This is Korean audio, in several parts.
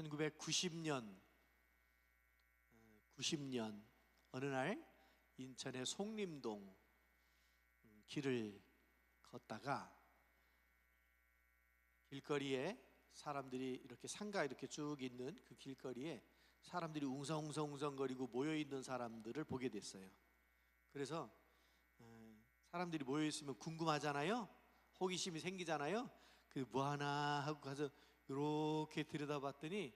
1990년 어느 날 인천의 송림동 길을 걷다가 길거리에 사람들이 이렇게 상가 이렇게 쭉 있는 그 길거리에 사람들이 웅성웅성거리고 모여있는 사람들을 보게 됐어요. 그래서 사람들이 모여있으면 궁금하잖아요. 호기심이 생기잖아요. 그 뭐하나 하고 가서 이렇게 들여다봤더니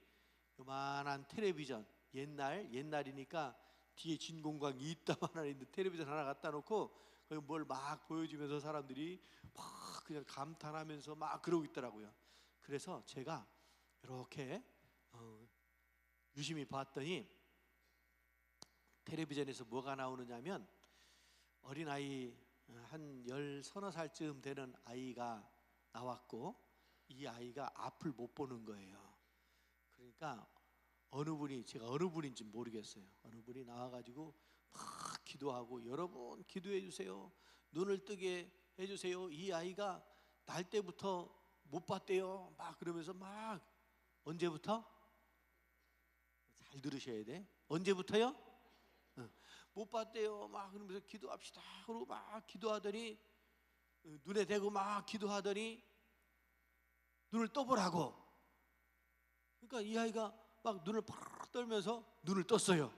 요만한 텔레비전, 옛날이니까 뒤에 진공광이 있다만 있는 텔레비전 하나 갖다 놓고 거기 뭘 막 보여주면서 사람들이 막 그냥 감탄하면서 막 그러고 있더라고요. 그래서 제가 이렇게 유심히 봤더니 텔레비전에서 뭐가 나오느냐면 어린아이 한 10-서너 살쯤 되는 아이가 나왔고 이 아이가 앞을 못 보는 거예요. 그러니까 제가 어느 분인지 모르겠어요. 어느 분이 나와가지고 막 기도하고, 여러분 기도해 주세요, 눈을 뜨게 해주세요, 이 아이가 날 때부터 못 봤대요, 막 그러면서 막. 언제부터? 잘 들으셔야 돼. 언제부터요? 못 봤대요 막 그러면서 기도합시다 그러고 막 기도하더니, 눈에 대고 막 기도하더니 눈을 떠보라고. 그러니까 이 아이가 막 눈을 팍 떨면서 눈을 떴어요.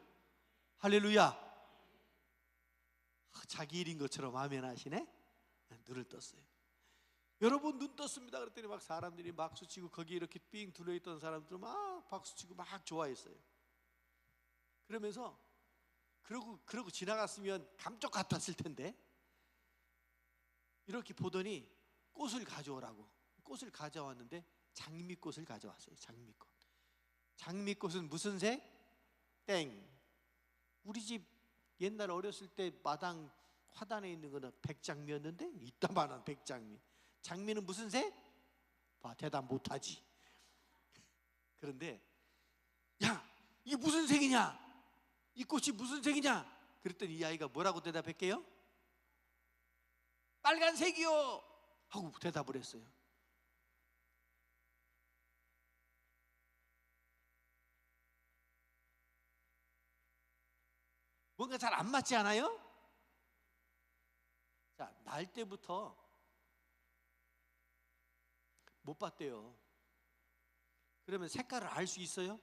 할렐루야. 자기 일인 것처럼 아멘 하시네. 눈을 떴어요. 여러분 눈 떴습니다 그랬더니 막 사람들이 박수치고, 거기 이렇게 삥 둘러있던 사람들 막 박수치고 막 좋아했어요. 그러면서 그러고 지나갔으면 감쪽 같았을 텐데 이렇게 보더니 꽃을 가져오라고. 꽃을 가져왔는데 장미꽃을 가져왔어요. 장미꽃은 무슨 색? 땡. 우리 집 옛날 어렸을 때 마당 화단에 있는 거는 백장미였는데 이따만한 백장미. 장미는 무슨 색? 봐, 대답 못하지. 그런데 야, 이게 무슨 색이냐? 이 꽃이 무슨 색이냐? 그랬더니 이 아이가 뭐라고 대답할게요? 빨간색이요 하고 대답을 했어요. 뭔가 잘 안 맞지 않아요? 자, 날 때부터 못 봤대요. 그러면 색깔을 알 수 있어요?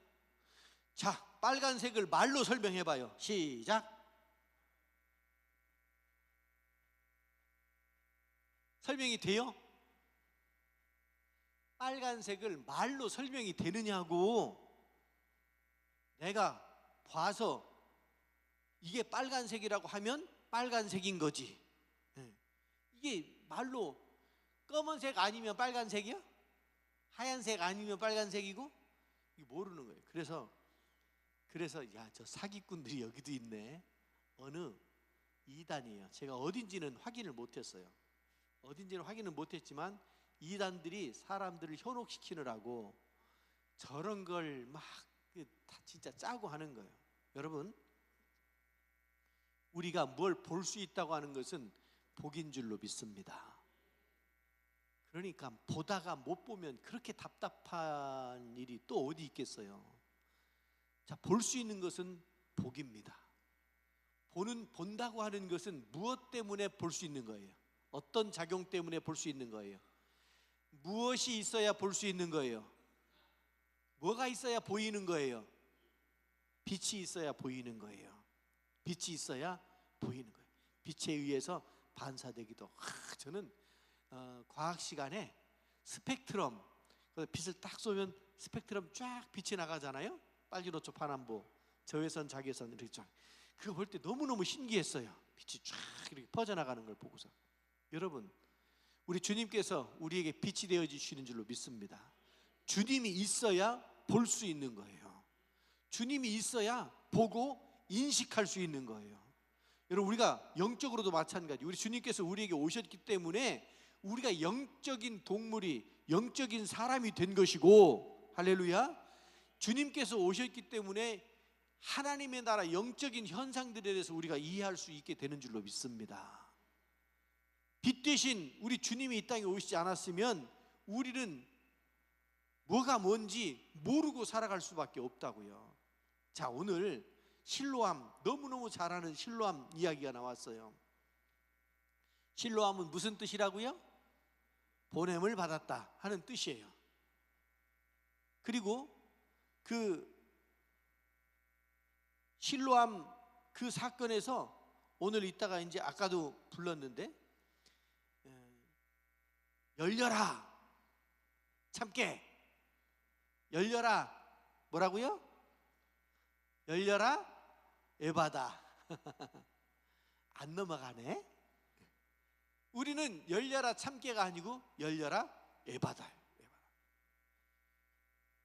자, 빨간색을 말로 설명해 봐요. 시작. 설명이 돼요? 빨간색을 말로 설명이 되느냐고. 내가 봐서 이게 빨간색이라고 하면 빨간색인 거지. 이게 말로 검은색 아니면 빨간색이야? 하얀색 아니면 빨간색이고? 이게 모르는 거예요. 그래서 야, 저 사기꾼들이 여기도 있네. 어느 이단이에요. 제가 어딘지는 확인을 못했어요. 어딘지는 확인을 못했지만 이단들이 사람들을 현혹시키느라고 저런 걸 막 진짜 짜고 하는 거예요. 여러분, 우리가 뭘 볼 수 있다고 하는 것은 복인 줄로 믿습니다. 그러니까 보다가 못 보면 그렇게 답답한 일이 또 어디 있겠어요. 자, 볼 수 있는 것은 복입니다. 본다고 하는 것은 무엇 때문에 볼 수 있는 거예요? 어떤 작용 때문에 볼 수 있는 거예요? 무엇이 있어야 볼 수 있는 거예요? 뭐가 있어야 보이는 거예요? 빛이 있어야 보이는 거예요. 빛이 있어야 보이는 거예요. 빛에 의해서 반사되기도. 저는 과학 시간에 스펙트럼, 빛을 딱 쏘면 스펙트럼 쫙 빛이 나가잖아요. 빨주노초 파남보, 저외선 자외선 이렇게 쫙. 그거 볼 때 너무너무 신기했어요. 빛이 쫙 이렇게 퍼져나가는 걸 보고서. 여러분, 우리 주님께서 우리에게 빛이 되어 주시는 줄로 믿습니다. 주님이 있어야 볼 수 있는 거예요. 주님이 있어야 보고 인식할 수 있는 거예요. 여러분, 우리가 영적으로도 마찬가지. 우리 주님께서 우리에게 오셨기 때문에 우리가 영적인 동물이, 영적인 사람이 된 것이고, 할렐루야. 주님께서 오셨기 때문에 하나님의 나라 영적인 현상들에 대해서 우리가 이해할 수 있게 되는 줄로 믿습니다. 빛 대신 우리 주님이 이 땅에 오시지 않았으면 우리는 뭐가 뭔지 모르고 살아갈 수밖에 없다고요. 자, 오늘 실로암, 너무너무 잘 아는 실로암 이야기가 나왔어요. 실로암은 무슨 뜻이라고요? 보냄을 받았다 하는 뜻이에요. 그리고 그 실로암 그 사건에서 오늘 이따가 이제 아까도 불렀는데, 열려라 참깨, 열려라 뭐라고요? 열려라 에바다. 안 넘어가네. 우리는 열려라 참깨가 아니고 열려라 에바다.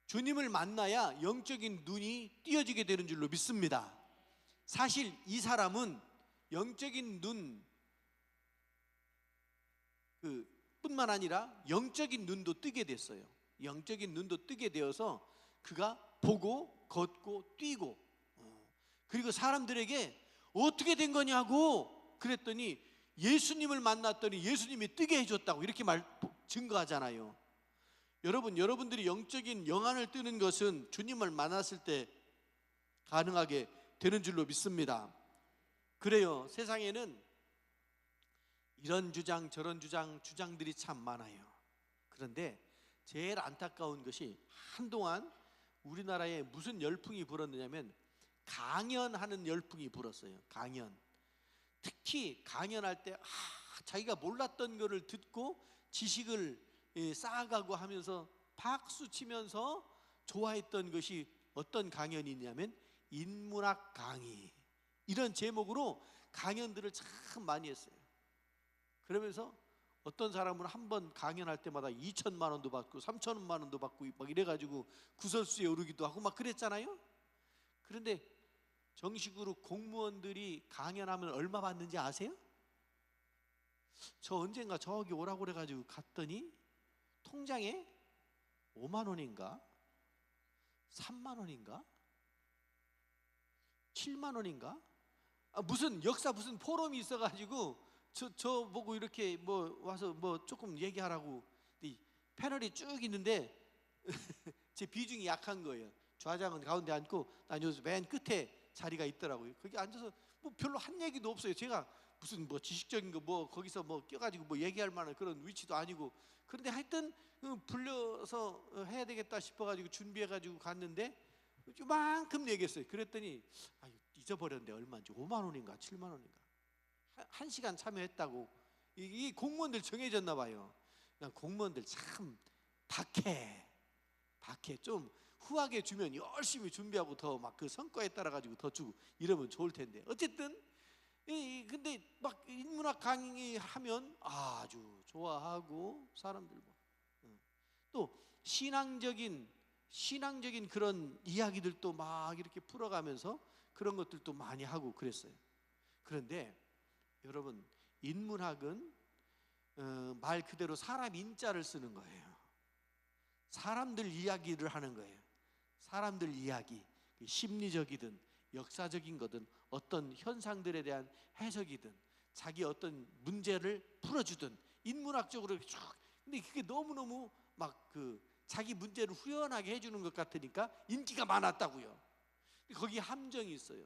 주님을 만나야 영적인 눈이 띄어지게 되는 줄로 믿습니다. 사실 이 사람은 영적인 눈 뿐만 아니라 영적인 눈도 뜨게 됐어요. 영적인 눈도 뜨게 되어서 그가 보고 걷고 뛰고, 그리고 사람들에게 어떻게 된 거냐고 그랬더니 예수님을 만났더니 예수님이 뜨게 해줬다고 이렇게 증거하잖아요. 여러분들이 영적인 영안을 뜨는 것은 주님을 만났을 때 가능하게 되는 줄로 믿습니다. 그래요. 세상에는 이런 주장 저런 주장들이 참 많아요. 그런데 제일 안타까운 것이 한동안 우리나라에 무슨 열풍이 불었느냐면 강연하는 열풍이 불었어요. 강연. 특히 강연할 때 자기가 몰랐던 거를 듣고 지식을 쌓아가고 하면서 박수 치면서 좋아했던 것이 어떤 강연이냐면 인문학 강의, 이런 제목으로 강연들을 참 많이 했어요. 그러면서 어떤 사람은 한 번 강연할 때마다 2천만 원도 받고 3천만 원도 받고 막 이래가지고 구설수에 오르기도 하고 막 그랬잖아요. 그런데 정식으로 공무원들이 강연하면 얼마 받는지 아세요? 저 언젠가 저기 오라고 그래가지고 갔더니 통장에 5만 원인가 3만 원인가 7만 원인가 무슨 역사 무슨 포럼이 있어가지고 저 보고 이렇게 뭐 와서 뭐 조금 얘기하라고 패널이 쭉 있는데 제 비중이 약한 거예요. 좌장은 가운데 앉고 난 여기서 맨 끝에 자리가 있더라고요. 거기 앉아서 뭐 별로 한 얘기도 없어요. 제가 무슨 뭐 지식적인 거 뭐 거기서 뭐 껴가지고 뭐 얘기할 만한 그런 위치도 아니고, 그런데 하여튼 불려서 해야 되겠다 싶어가지고 준비해가지고 갔는데 이만큼 얘기했어요. 그랬더니 잊어버렸는데 얼마인지 5만 원인가 7만 원인가 1시간 참여했다고. 이 공무원들 정해졌나 봐요. 공무원들 참 박해. 좀 후하게 주면 열심히 준비하고 더 막 그 성과에 따라 가지고 더 주고 이러면 좋을 텐데, 어쨌든 근데 막 인문학 강의 하면 아주 좋아하고 사람들 또 신앙적인 그런 이야기들도 막 이렇게 풀어가면서 그런 것들도 많이 하고 그랬어요. 그런데 여러분, 인문학은 말 그대로 사람 인자를 쓰는 거예요. 사람들 이야기를 하는 거예요. 사람들 이야기, 심리적이든 역사적인 거든 어떤 현상들에 대한 해석이든 자기 어떤 문제를 풀어주든 인문학적으로 쭉. 근데 그게 너무너무 막 자기 문제를 후련하게 해주는 것 같으니까 인기가 많았다고요. 거기에 함정이 있어요.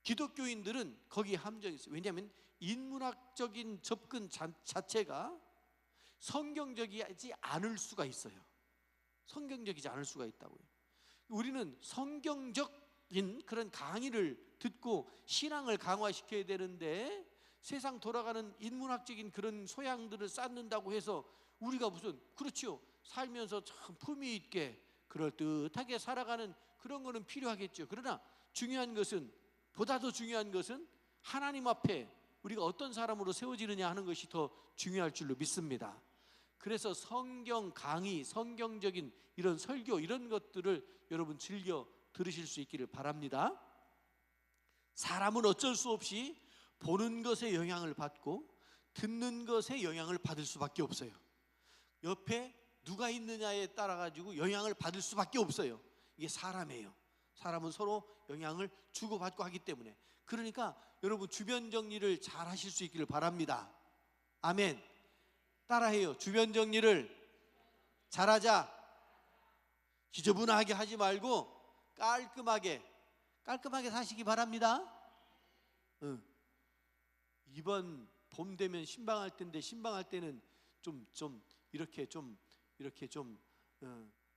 기독교인들은 거기에 함정이 있어요. 왜냐하면 인문학적인 접근 자체가 성경적이지 않을 수가 있어요. 성경적이지 않을 수가 있다고요. 우리는 성경적인 그런 강의를 듣고 신앙을 강화시켜야 되는데 세상 돌아가는 인문학적인 그런 소양들을 쌓는다고 해서 우리가 무슨 그렇죠. 살면서 참 품위 있게 그럴듯하게 살아가는 그런 거는 필요하겠죠. 그러나 보다 더 중요한 것은 하나님 앞에 우리가 어떤 사람으로 세워지느냐 하는 것이 더 중요할 줄로 믿습니다. 그래서 성경 강의, 성경적인 이런 설교 이런 것들을 여러분 즐겨 들으실 수 있기를 바랍니다. 사람은 어쩔 수 없이 보는 것에 영향을 받고 듣는 것에 영향을 받을 수밖에 없어요. 옆에 누가 있느냐에 따라 가지고 영향을 받을 수밖에 없어요. 이게 사람이에요. 사람은 서로 영향을 주고받고 하기 때문에. 그러니까 여러분 주변 정리를 잘 하실 수 있기를 바랍니다. 아멘. 따라해요. 주변 정리를 잘하자. 지저분하게 하지 말고 깔끔하게 사시기 바랍니다. 이번 봄 되면 신방할 때인데, 신방할 때는 좀 이렇게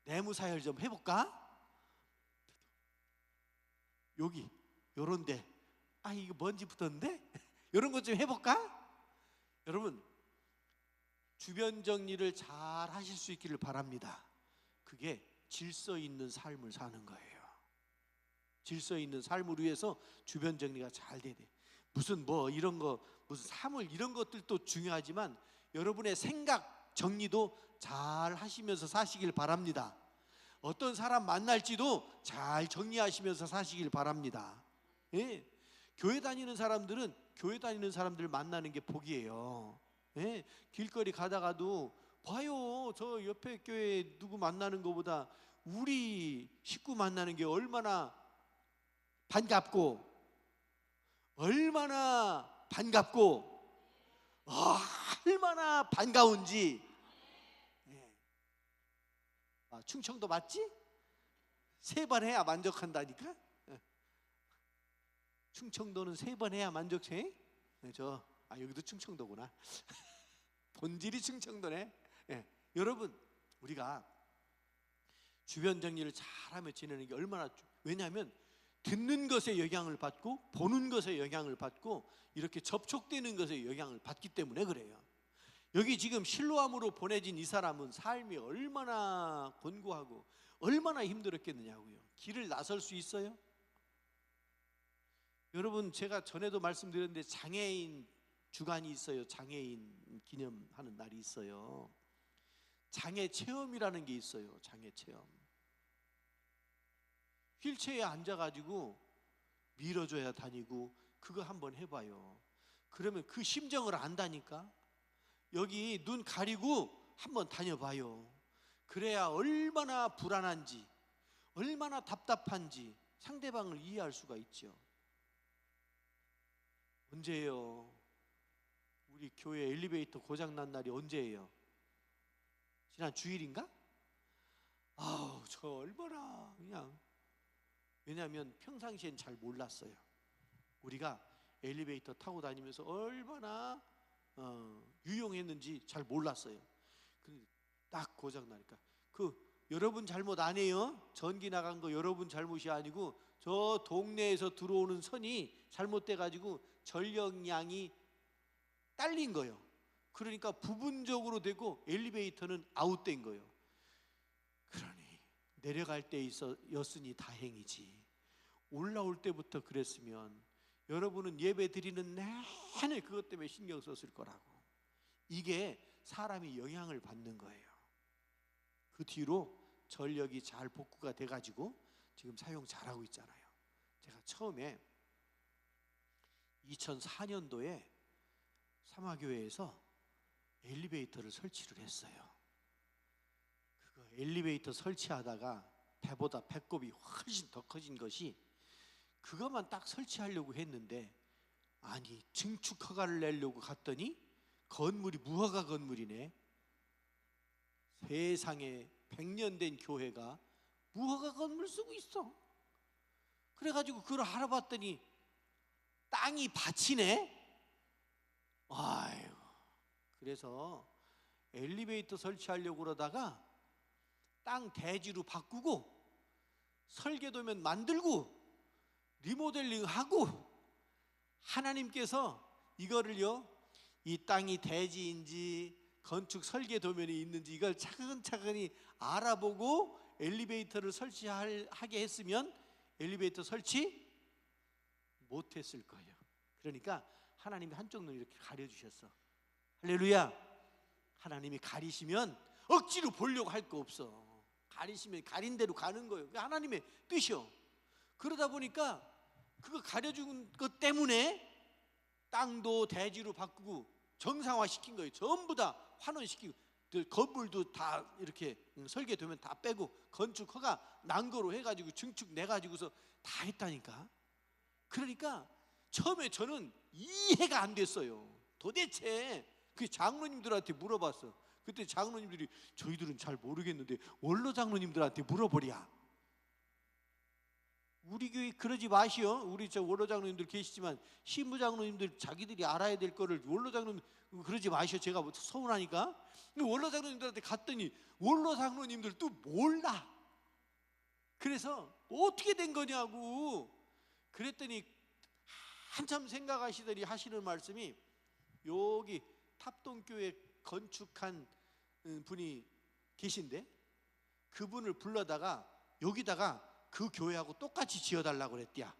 내무 사열 좀 해볼까? 여기 요런데 이거 먼지 붙었는데 이런 것 좀 해볼까? 여러분, 주변 정리를 잘 하실 수 있기를 바랍니다. 그게 질서 있는 삶을 사는 거예요. 질서 있는 삶을 위해서 주변 정리가 잘 돼야 돼. 무슨 이런 거, 무슨 사물 이런 것들도 중요하지만 여러분의 생각 정리도 잘 하시면서 사시길 바랍니다. 어떤 사람 만날지도 잘 정리하시면서 사시길 바랍니다. 예. 교회 다니는 사람들은 교회 다니는 사람들 만나는 게 복이에요. 예. 길거리 가다가도 봐요. 저 옆에 교회 누구 만나는 것보다 우리 식구 만나는 게 얼마나 반갑고 얼마나 반가운지. 예. 충청도 맞지? 3번 해야 만족한다니까. 예. 충청도는 3번 해야 만족해. 예, 여기도 충청도구나. 본질이 충청도네. 예. 여러분, 우리가 주변 정리를 잘하며 지내는 게 얼마나 왜냐하면 듣는 것에 영향을 받고 보는 것에 영향을 받고 이렇게 접촉되는 것에 영향을 받기 때문에 그래요. 여기 지금 실로암으로 보내진 이 사람은 삶이 얼마나 곤고하고 얼마나 힘들었겠느냐고요. 길을 나설 수 있어요? 여러분, 제가 전에도 말씀드렸는데 장애인 주간이 있어요. 장애인 기념하는 날이 있어요. 장애 체험이라는 게 있어요. 장애 체험. 휠체어에 앉아가지고 밀어줘야 다니고 그거 한번 해봐요. 그러면 그 심정을 안다니까. 여기 눈 가리고 한번 다녀봐요. 그래야 얼마나 불안한지, 얼마나 답답한지 상대방을 이해할 수가 있죠. 언제예요? 우리 교회 엘리베이터 고장난 날이 언제예요? 지난 주일인가? 저 얼마나 그냥, 왜냐하면 평상시엔 잘 몰랐어요. 우리가 엘리베이터 타고 다니면서 얼마나 유용했는지 잘 몰랐어요. 근데 딱 고장 나니까 여러분 잘못 아니에요. 전기 나간 거 여러분 잘못이 아니고 저 동네에서 들어오는 선이 잘못돼 가지고 전력량이 딸린 거예요. 그러니까 부분적으로 되고 엘리베이터는 아웃된 거예요. 그러니 내려갈 때였으니 다행이지. 올라올 때부터 그랬으면 여러분은 예배 드리는 내내 그것 때문에 신경 썼을 거라고. 이게 사람이 영향을 받는 거예요. 그 뒤로 전력이 잘 복구가 돼가지고 지금 사용 잘하고 있잖아요. 제가 처음에 2004년도에 삼화교회에서 엘리베이터를 설치를 했어요. 그거 엘리베이터 설치하다가 배보다 배꼽이 훨씬 더 커진 것이, 그것만 딱 설치하려고 했는데 증축 허가를 내려고 갔더니 건물이 무허가 건물이네. 세상에 100년 된 교회가 무허가 건물 쓰고 있어. 그래가지고 그걸 알아봤더니 땅이 밭이네. 아유, 그래서 엘리베이터 설치하려고 그러다가 땅 대지로 바꾸고 설계도면 만들고 리모델링하고, 하나님께서 이거를요, 이 땅이 대지인지 건축 설계도면이 있는지 이걸 차근차근히 알아보고 엘리베이터를 설치하게 했으면 엘리베이터 설치 못했을 거예요. 그러니까 하나님이 한쪽 눈을 이렇게 가려주셨어. 할렐루야. 하나님이 가리시면 억지로 보려고 할 거 없어. 가리시면 가린 대로 가는 거예요. 그게 하나님의 뜻이요. 그러다 보니까 그거 가려준 것 때문에 땅도 대지로 바꾸고 정상화시킨 거예요. 전부 다 환원시키고, 건물도 다 이렇게 설계되면 다 빼고 건축 허가 난 거로 해가지고 증축 내가지고서 다 했다니까. 그러니까 처음에 저는 이해가 안 됐어요. 도대체 그 장로님들한테 물어봤어. 그때 장로님들이 저희들은 잘 모르겠는데 원로 장로님들한테 물어보랴. 우리 교회 그러지 마시오. 우리 저 원로 장로님들 계시지만 신부 장로님들 자기들이 알아야 될 거를 원로 장로님 그러지 마시오. 제가 서운하니까. 원로 장로님들한테 갔더니 원로 장로님들도 몰라. 그래서 어떻게 된 거냐고 그랬더니 한참 생각하시더니 하시는 말씀이, 여기 탑동교회 건축한 분이 계신데 그분을 불러다가 여기다가 그 교회하고 똑같이 지어달라고 그랬대야.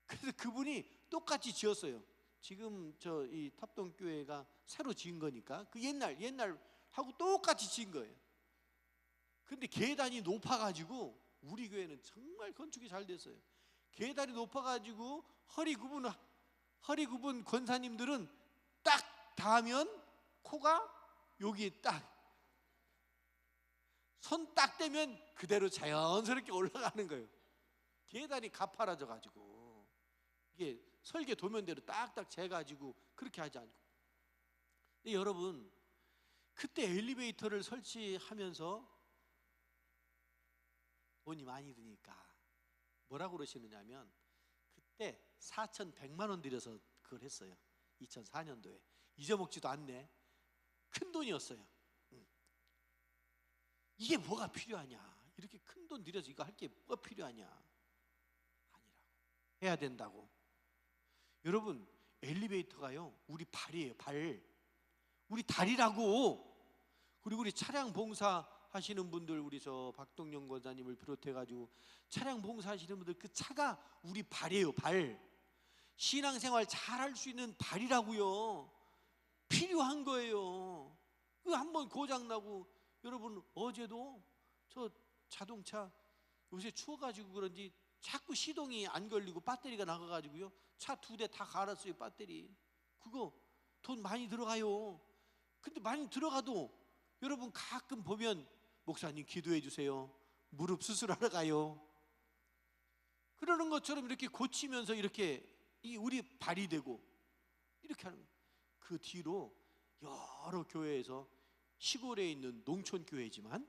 그래서 그분이 똑같이 지었어요. 지금 저 이 탑동교회가 새로 지은 거니까 그 옛날 하고 똑같이 지은 거예요. 근데 계단이 높아가지고 우리 교회는 정말 건축이 잘 됐어요. 계단이 높아가지고 허리 굽은 권사님들은 딱 닿으면 코가 여기에 딱 손 딱 대면 그대로 자연스럽게 올라가는 거예요. 계단이 가파라져 가지고 이게 설계 도면대로 딱딱 재가지고 그렇게 하지 않고. 근데 여러분 그때 엘리베이터를 설치하면서 돈이 많이 드니까 뭐라고 그러시느냐면 그때 4,100만 원 들여서 그걸 했어요. 2004년도에 잊어먹지도 않네. 큰 돈이었어요. 이게 뭐가 필요하냐, 이렇게 큰 돈 들여서 이거 할 게 뭐가 필요하냐. 아니라고, 해야 된다고. 여러분 엘리베이터가요 우리 발이에요. 발, 우리 다리라고. 그리고 우리 차량 봉사 하시는 분들, 우리 저 박동영 권사님을 비롯해 가지고 차량 봉사 하시는 분들, 그 차가 우리 발이에요. 발. 신앙생활 잘 할 수 있는 발이라고요. 필요한 거예요. 그 한번 고장 나고, 여러분 어제도 저 자동차 요새 추워가지고 그런지 자꾸 시동이 안 걸리고 배터리가 나가가지고요 차 2대 다 갈았어요. 배터리 그거 돈 많이 들어가요. 근데 많이 들어가도 여러분 가끔 보면 목사님 기도해 주세요, 무릎 수술하러 가요, 그러는 것처럼 이렇게 고치면서 이렇게 우리 발이 되고 이렇게 하는 거예요. 그 뒤로 여러 교회에서, 시골에 있는 농촌 교회지만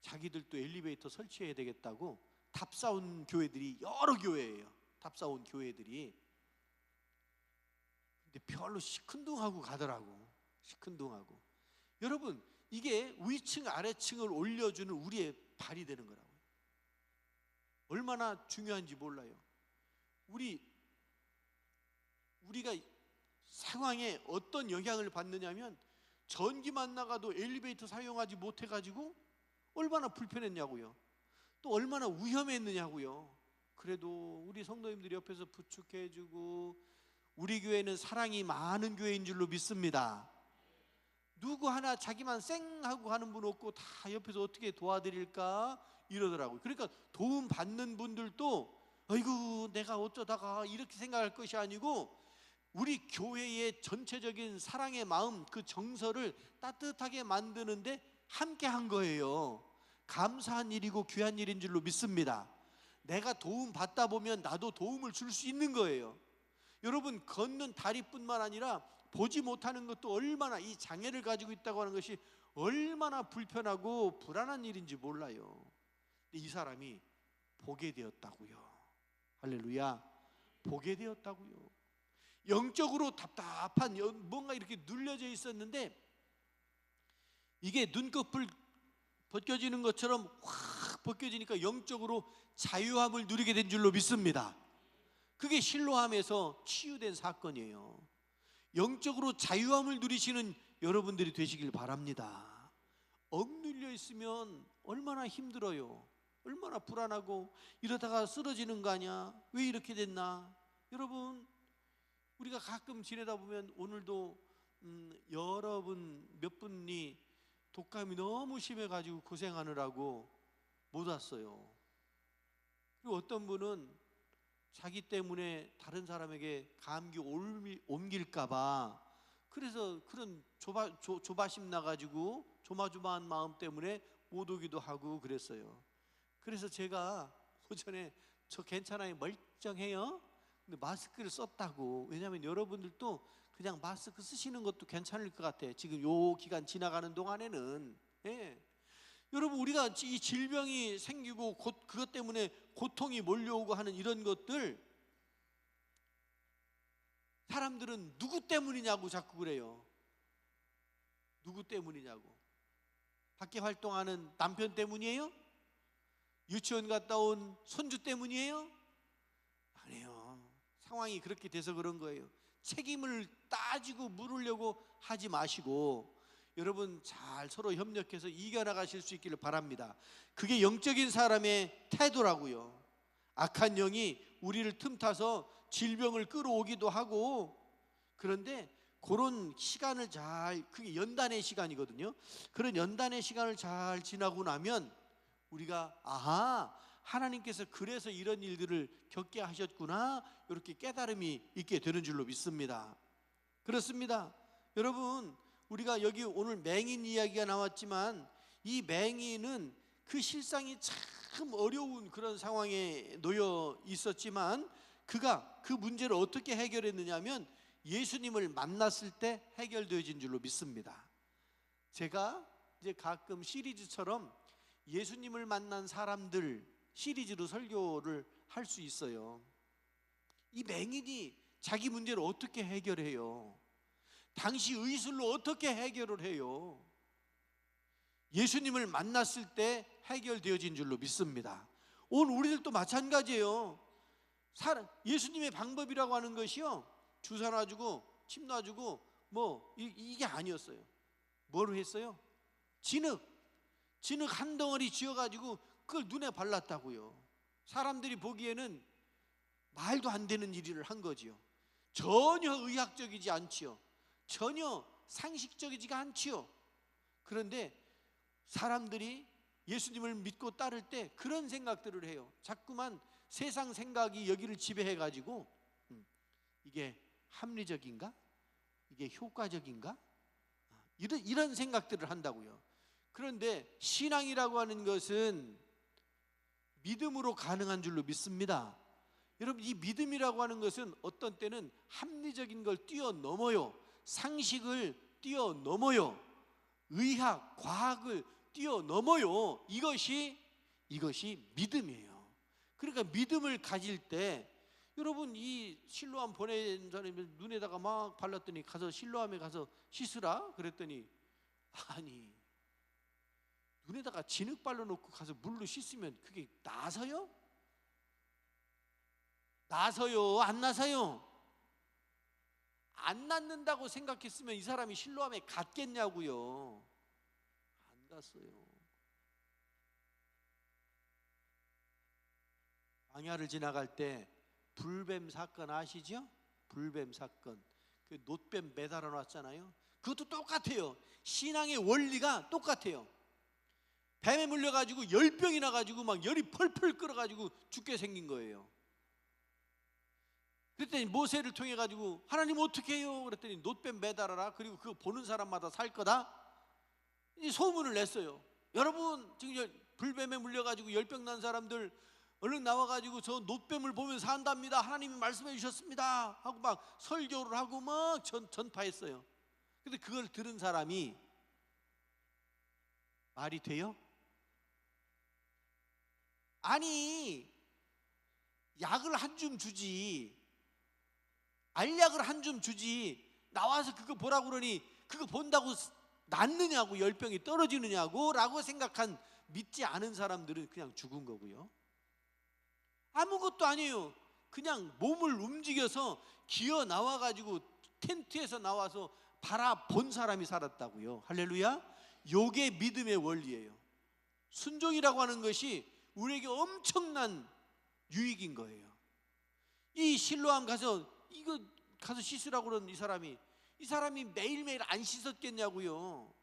자기들도 엘리베이터 설치해야 되겠다고 답사온 교회들이 여러 교회예요. 답사온 교회들이. 근데 별로 시큰둥하고 가더라고. 시큰둥하고. 여러분 이게 위층 아래층을 올려주는 우리의 발이 되는 거라고요. 얼마나 중요한지 몰라요. 우리가 상황에 어떤 영향을 받느냐면, 전기만 나가도 엘리베이터 사용하지 못해가지고 얼마나 불편했냐고요. 또 얼마나 위험했느냐고요. 그래도 우리 성도님들이 옆에서 부축해주고, 우리 교회는 사랑이 많은 교회인 줄로 믿습니다. 누구 하나 자기만 쌩하고 하는 분 없고 다 옆에서 어떻게 도와드릴까 이러더라고요. 그러니까 도움 받는 분들도 아이고 내가 어쩌다가 이렇게 생각할 것이 아니고, 우리 교회의 전체적인 사랑의 마음, 그 정서를 따뜻하게 만드는데 함께 한 거예요. 감사한 일이고 귀한 일인 줄로 믿습니다. 내가 도움 받다 보면 나도 도움을 줄 수 있는 거예요. 여러분 걷는 다리뿐만 아니라 보지 못하는 것도 얼마나, 이 장애를 가지고 있다고 하는 것이 얼마나 불편하고 불안한 일인지 몰라요. 근데 이 사람이 보게 되었다고요. 할렐루야. 보게 되었다고요. 영적으로 답답한, 뭔가 이렇게 눌려져 있었는데 이게 눈꺼풀 벗겨지는 것처럼 확 벗겨지니까 영적으로 자유함을 누리게 된 줄로 믿습니다. 그게 실로암에서 치유된 사건이에요. 영적으로 자유함을 누리시는 여러분들이 되시길 바랍니다. 억눌려 있으면 얼마나 힘들어요. 얼마나 불안하고, 이러다가 쓰러지는 거 아니야, 왜 이렇게 됐나. 여러분 우리가 가끔 지내다 보면, 오늘도 여러분 몇 분이 독감이 너무 심해가지고 고생하느라고 못 왔어요. 그리고 어떤 분은 자기 때문에 다른 사람에게 감기 옮길까봐, 그래서 그런 조바심 나가지고 조마조마한 마음 때문에 못 오기도 하고 그랬어요. 그래서 제가 오전에 저 괜찮아요, 멀쩡해요, 근데 마스크를 썼다고. 왜냐하면 여러분들도 그냥 마스크 쓰시는 것도 괜찮을 것 같아. 지금 요 기간 지나가는 동안에는. 예. 여러분, 우리가 이 질병이 생기고 그것 때문에 고통이 몰려오고 하는 이런 것들, 사람들은 누구 때문이냐고 자꾸 그래요. 누구 때문이냐고. 밖에 활동하는 남편 때문이에요? 유치원 갔다 온 손주 때문이에요? 아니에요. 상황이 그렇게 돼서 그런 거예요. 책임을 따지고 물으려고 하지 마시고 여러분 잘 서로 협력해서 이겨나가실 수 있기를 바랍니다. 그게 영적인 사람의 태도라고요. 악한 영이 우리를 틈타서 질병을 끌어오기도 하고, 그런데 그런 시간을 그게 연단의 시간이거든요. 그런 연단의 시간을 잘 지나고 나면 우리가 하나님께서 그래서 이런 일들을 겪게 하셨구나, 이렇게 깨달음이 있게 되는 줄로 믿습니다. 그렇습니다. 여러분, 우리가 여기 오늘 맹인 이야기가 나왔지만 이 맹인은 그 실상이 참 어려운 그런 상황에 놓여 있었지만 그가 그 문제를 어떻게 해결했느냐 하면 예수님을 만났을 때 해결되어진 줄로 믿습니다. 제가 이제 가끔 시리즈처럼 예수님을 만난 사람들 시리즈로 설교를 할 수 있어요. 이 맹인이 자기 문제를 어떻게 해결해요? 당시 의술로 어떻게 해결을 해요? 예수님을 만났을 때 해결되어진 줄로 믿습니다. 오늘 우리들도 마찬가지예요. 예수님의 방법이라고 하는 것이요, 주사 놔주고 침 놔주고 이게 아니었어요. 뭐로 했어요? 진흙 한 덩어리 쥐어가지고 그걸 눈에 발랐다고요. 사람들이 보기에는 말도 안 되는 일을 한 거지요. 전혀 의학적이지 않지요. 전혀 상식적이지가 않지요. 그런데 사람들이 예수님을 믿고 따를 때 그런 생각들을 해요. 자꾸만 세상 생각이 여기를 지배해가지고 이게 합리적인가? 이게 효과적인가? 이런 생각들을 한다고요. 그런데 신앙이라고 하는 것은 믿음으로 가능한 줄로 믿습니다. 여러분, 이 믿음이라고 하는 것은 어떤 때는 합리적인 걸 뛰어넘어요. 상식을 뛰어넘어요. 의학, 과학을 뛰어넘어요. 이것이 믿음이에요. 그러니까 믿음을 가질 때, 여러분, 이 실로암 보낸 사람이 눈에다가 막 발랐더니 가서 실로암에 가서 씻으라 그랬더니, 아니, 눈에다가 진흙 발라놓고 가서 물로 씻으면 그게 나서요? 나서요? 안 나서요? 안 낫는다고 생각했으면 이 사람이 실로암에 갔겠냐고요. 안 갔어요. 광야를 지나갈 때 불뱀 사건 아시죠? 불뱀 사건. 그 놋뱀 매달아 놨잖아요. 그것도 똑같아요. 신앙의 원리가 똑같아요. 뱀에 물려가지고 열병이 나가지고 막 열이 펄펄 끓어가지고 죽게 생긴 거예요. 그랬더니 모세를 통해 가지고 하나님 어떻게 해요? 그랬더니 놋뱀 매달아라. 그리고 그거 보는 사람마다 살 거다. 이 소문을 냈어요. 여러분, 지금 불뱀에 물려가지고 열병 난 사람들 얼른 나와가지고 저 놋뱀을 보면 산답니다. 하나님이 말씀해 주셨습니다. 하고 막 설교를 하고 막 전파했어요. 근데 그걸 들은 사람이 말이 돼요? 아니, 약을 한 줌 주지, 알약을 한 줌 주지, 나와서 그거 보라고 그러니 그거 본다고 낫느냐고, 열병이 떨어지느냐고 라고 생각한 믿지 않은 사람들은 그냥 죽은 거고요. 아무것도 아니에요. 그냥 몸을 움직여서 기어 나와가지고 텐트에서 나와서 바라본 사람이 살았다고요. 할렐루야. 요게 믿음의 원리예요. 순종이라고 하는 것이 우리에게 엄청난 유익인 거예요. 이 실로암 가서 이거 가서 씻으라고 그러는 이 사람이 매일매일 안 씻었겠냐고요.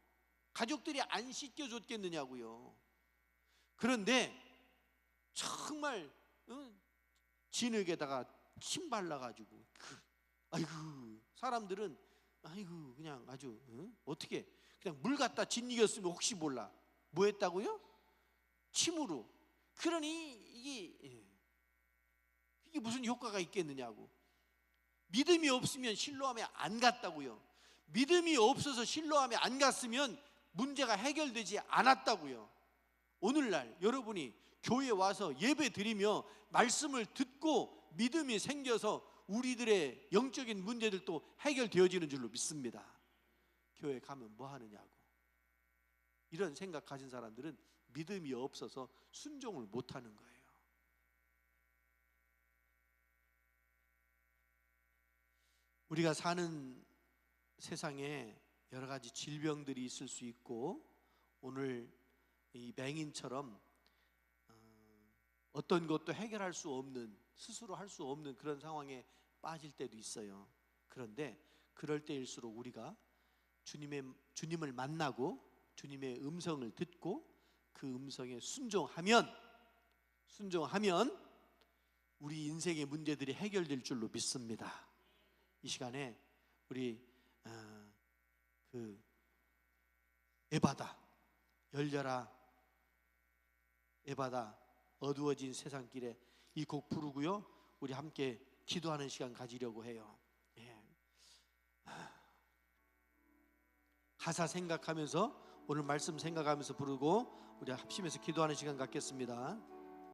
가족들이 안 씻겨줬겠느냐고요. 그런데 정말 진흙에다가 침 발라가지고 아이고, 사람들은 아이고 그냥 아주 어떻게 그냥 물 갖다 짓이겼으면 혹시 몰라 뭐 했다고요? 침으로. 그러니 이게 무슨 효과가 있겠느냐고. 믿음이 없으면 실로암에 안 갔다고요. 믿음이 없어서 실로암에 안 갔으면 문제가 해결되지 않았다고요. 오늘날 여러분이 교회에 와서 예배 드리며 말씀을 듣고 믿음이 생겨서 우리들의 영적인 문제들도 해결되어지는 줄로 믿습니다. 교회 가면 뭐 하느냐고. 이런 생각 가진 사람들은 믿음이 없어서 순종을 못하는 거예요. 우리가 사는 세상에 여러 가지 질병들이 있을 수 있고, 오늘 이 맹인처럼 어떤 것도 해결할 수 없는, 스스로 할 수 없는 그런 상황에 빠질 때도 있어요. 그런데 그럴 때일수록 우리가 주님을 만나고 주님의 음성을 듣고 그 음성에 순종하면 우리 인생의 문제들이 해결될 줄로 믿습니다. 이 시간에 우리 그 에바다, 열려라 에바다, 어두워진 세상길에, 이 곡 부르고요, 우리 함께 기도하는 시간 가지려고 해요. 가사 생각하면서, 오늘 말씀 생각하면서 부르고 우리 합심해서 기도하는 시간 갖겠습니다.